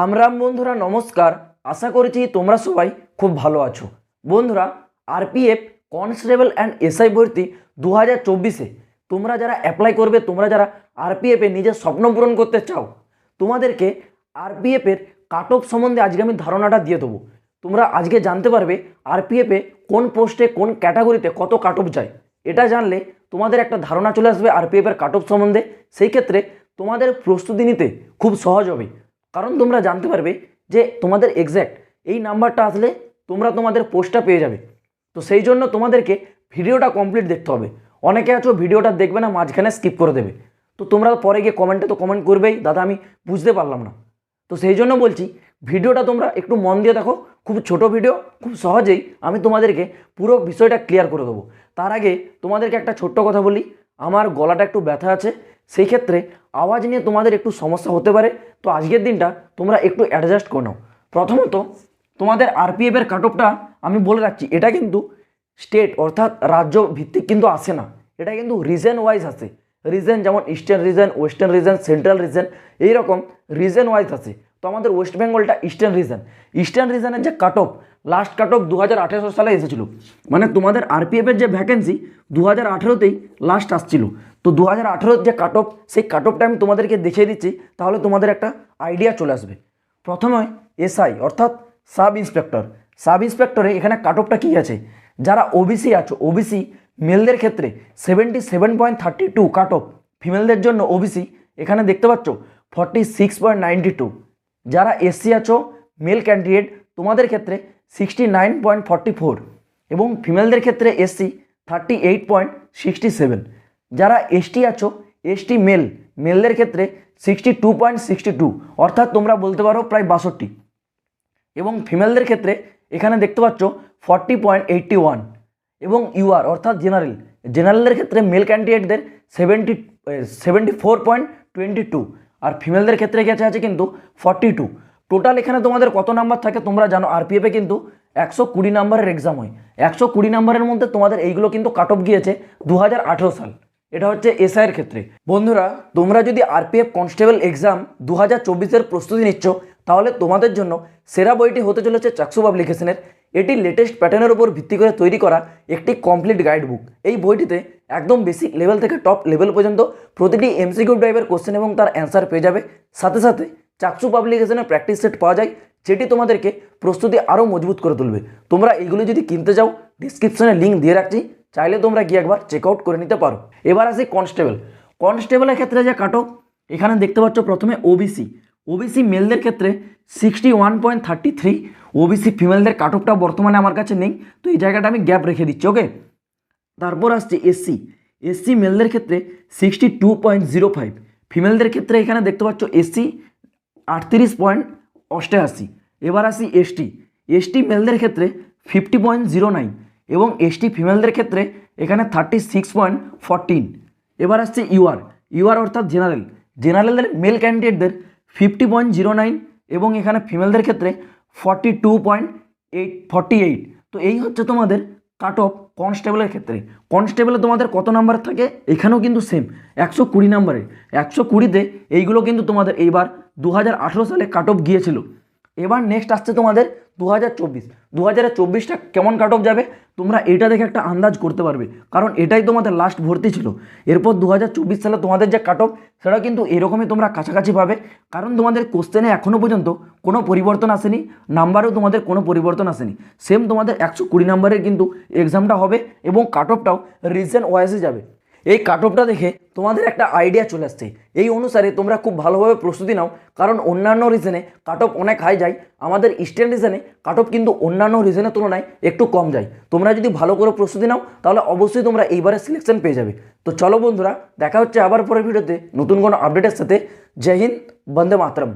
রাম রাম বন্ধুরা, নমস্কার। আশা করছি তোমরা সবাই খুব ভালো আছো। বন্ধুরা, আরপিএফ কনস্টেবল অ্যান্ড এসআই ভর্তি 2024-এ তোমরা যারা অ্যাপ্লাই করবে, তোমরা যারা আরপিএফে নিজের স্বপ্ন পূরণ করতে চাও, তোমাদেরকে আরপিএফের কাট অফ সম্বন্ধে আজকে আমি ধারণাটা দিয়ে দেবো। তোমরা আজকে জানতে পারবে আরপিএফে কোন পোস্টে কোন ক্যাটাগরিতে কত কাট অফ যায়। এটা জানলে তোমাদের একটা ধারণা চলে আসবে আরপিএফের কাট অফ সম্বন্ধে। সেই ক্ষেত্রে তোমাদের প্রস্তুতি নিতে খুব সহজ হবে, কারণ তোমরা জানতে পারবে যে তোমাদের এক্স্যাক্ট এই নাম্বারটা আসলে তোমরা তোমাদের পোস্টটা পেয়ে যাবে। তো সেই জন্য তোমাদেরকে ভিডিওটা কমপ্লিট দেখতে হবে। অনেকে আছো ভিডিওটা দেখবে না, মাঝখানে স্কিপ করে দেবে। তো তোমরা পরে গিয়ে কমেন্টে তো কমেন্ট করবেই, দাদা আমি বুঝতে পারলাম না। তো সেই জন্য বলছি ভিডিওটা তোমরা একটু মন দিয়ে দেখো। খুব ছোট ভিডিও, খুব সহজেই আমি তোমাদেরকে পুরো বিষয়টা ক্লিয়ার করে দেবো। তার আগে তোমাদেরকে একটা ছোট্ট কথা বলি, আমার গলাটা একটু ব্যথা আছে, সেই ক্ষেত্রে আওয়াজ নিয়ে তোমাদের একটু সমস্যা হতে পারে। তো আজকের দিনটা তোমরা একটু অ্যাডজাস্ট করে নাও। প্রথমত তোমাদের আরপিএফের কাট অফটা আমি বলে রাখছি, এটা কিন্তু স্টেট অর্থাৎ রাজ্য ভিত্তিক কিন্তু আসে না, এটা কিন্তু রিজন ওয়াইজ আসে। রিজন যেমন eastern reason, western reason, central reason, এইরকম রিজন ওয়াইজ আছে। তো আমাদের ওয়েস্ট বেঙ্গলটা ইস্টার্ন রিজন। ইস্টার্ন রিজনের যে cut off, last cut off 2018 সালে এসেছিল। মানে তোমাদের আরপিএফের যে ভ্যাকেন্সি 2018তেই লাস্ট আসছিল। তো 2018 যে কাট অফ, সেই কাট অফটা আমি তোমাদেরকে দেখিয়ে দিচ্ছি, তাহলে তোমাদের একটা আইডিয়া চলে আসবে। প্রথমে এসআই অর্থাৎ সাব ইন্সপেক্টর। সাব ইন্সপেক্টরে এখানে কাট অফটা কী আছে, যারা ওবিসি আছো, ওবিসি মেলদের ক্ষেত্রে 77.32 কাট অফ, ফিমেলদের জন্য ওবিসি এখানে দেখতে পাচ্ছ 46.92। যারা এসসি আছো মেল ক্যান্ডিডেট, তোমাদের ক্ষেত্রে 69.44 এবং ফিমেলদের ক্ষেত্রে এসসি 38.67। যারা এসটি আছো, এসটি মেলদের ক্ষেত্রে 62.62, অর্থাৎ তোমরা বলতে পারো প্রায় 62। এবং ফিমেলদের ক্ষেত্রে এখানে দেখতে পাচ্ছ 40.81। এবং ইউআর অর্থাৎ জেনারেলদের ক্ষেত্রে মেল ক্যান্ডিডেটদের 74.22 আর ফিমেলদের ক্ষেত্রে গেছে আছে কিন্তু 42। টোটাল এখানে তোমাদের কত নাম্বার থাকে তোমরা জানো, আরপিএফে কিন্তু 120 নাম্বারের এক্সাম হয়। 120 নাম্বারের মধ্যে তোমাদের এইগুলো কিন্তু কাট অফ গিয়েছে 2018 সাল। এটা হচ্ছে এসআইয়ের ক্ষেত্রে। বন্ধুরা, তোমরা যদি আরপিএফ কনস্টেবল এক্সাম 2024-এর প্রস্তুতি নিচ্ছ, তাহলে তোমাদের জন্য সেরা বইটি হতে চলেছে চাকসু পাবলিকেশনের। এটি লেটেস্ট প্যাটার্নের উপর ভিত্তি করে তৈরি করা একটি কমপ্লিট গাইড বুক। এই বইটিতে একদম বেসিক লেভেল থেকে টপ লেভেল পর্যন্ত প্রতিটি এমসিকিউ টাইপের কোশ্চেন এবং তার অ্যান্সার পেয়ে যাবে। সাথে সাথে চাকসু পাবলিকেশনের প্র্যাকটিস সেট পাওয়া যায়, যেটি তোমাদেরকে প্রস্তুতি আরও মজবুত করে তুলবে। তোমরা এইগুলো যদি কিনতে চাও, ডিসক্রিপশনে লিঙ্ক দিয়ে রাখছি, চাইলে তোমরা গিয়ে একবার চেক আউট করে নিতে পারো। এবার আসি কনস্টেবলের ক্ষেত্রে যে কাট অফ এখানে দেখতে পাচ্ছ, প্রথমে ওবিসি মেলদের ক্ষেত্রে 61.33। ওবিসি ফিমেলদের কাট অফটা বর্তমানে আমার কাছে নেই, তো এই জায়গাটা আমি গ্যাপ রেখে দিচ্ছি, ওকে। তারপর আসছে এসসি মেলদের ক্ষেত্রে 62.05। ফিমেলদের ক্ষেত্রে এখানে দেখতে পাচ্ছ এসসি 38.88। এবার আসি এসটি মেলদের ক্ষেত্রে 50.09 এবং এসটি ফিমেলদের ক্ষেত্রে এখানে 36.14। এবার আসছে ইউআর অর্থাৎ জেনারেলদের মেল ক্যান্ডিডেটদের 50.09 এবং এখানে ফিমেলদের ক্ষেত্রে 42.48। তো এই হচ্ছে তোমাদের কাট অফ কনস্টেবলের ক্ষেত্রে। কনস্টেবলে তোমাদের কত নাম্বার থাকে, এখানেও কিন্তু সেম 120 নাম্বারে। 120তে এইগুলো কিন্তু তোমাদের এইবার 2018 সালে কাট অফ গিয়েছিল। এবার নেক্সট আসছে তোমাদের 2024টা কেমন কাট অফ যাবে তোমরা এটা দেখে একটা আন্দাজ করতে পারবে, কারণ এটাই তোমাদের লাস্ট ভর্তি ছিল। এরপর 2024 সালে তোমাদের যে কাট অফ সেটা কিন্তু এরকমই তোমরা কাছাকাছি পাবে, কারণ তোমাদের কোশ্চেনে এখনও পর্যন্ত কোনো পরিবর্তন আসেনি, নাম্বারেও তোমাদের কোনো পরিবর্তন আসেনি। সেম তোমাদের 120 নাম্বারের কিন্তু এক্সামটা হবে এবং কাট অফটাও রিজন ওয়াইজে যাবে। এই কাট অফটা দেখে তোমাদের একটা আইডিয়া চলে আসছে, এই অনুসারে তোমরা খুব ভালোভাবে প্রস্তুতি নাও, কারণ অন্যান্য রিজনে কাট অফ অনেক হাই যায়, আমাদের ইস্টার্ন রিজনে কাট অফ কিন্তু অন্যান্য রিজনের তুলনায় একটু কম যায়। তোমরা যদি ভালো করে প্রস্তুতি নাও, তাহলে অবশ্যই তোমরা এইবারে সিলেকশন পেয়ে যাবে। তো চলো বন্ধুরা, দেখা হচ্ছে আবার পরের ভিডিওতে নতুন কোনো আপডেটের সাথে। জয় হিন্দ, বন্দে মাতরম।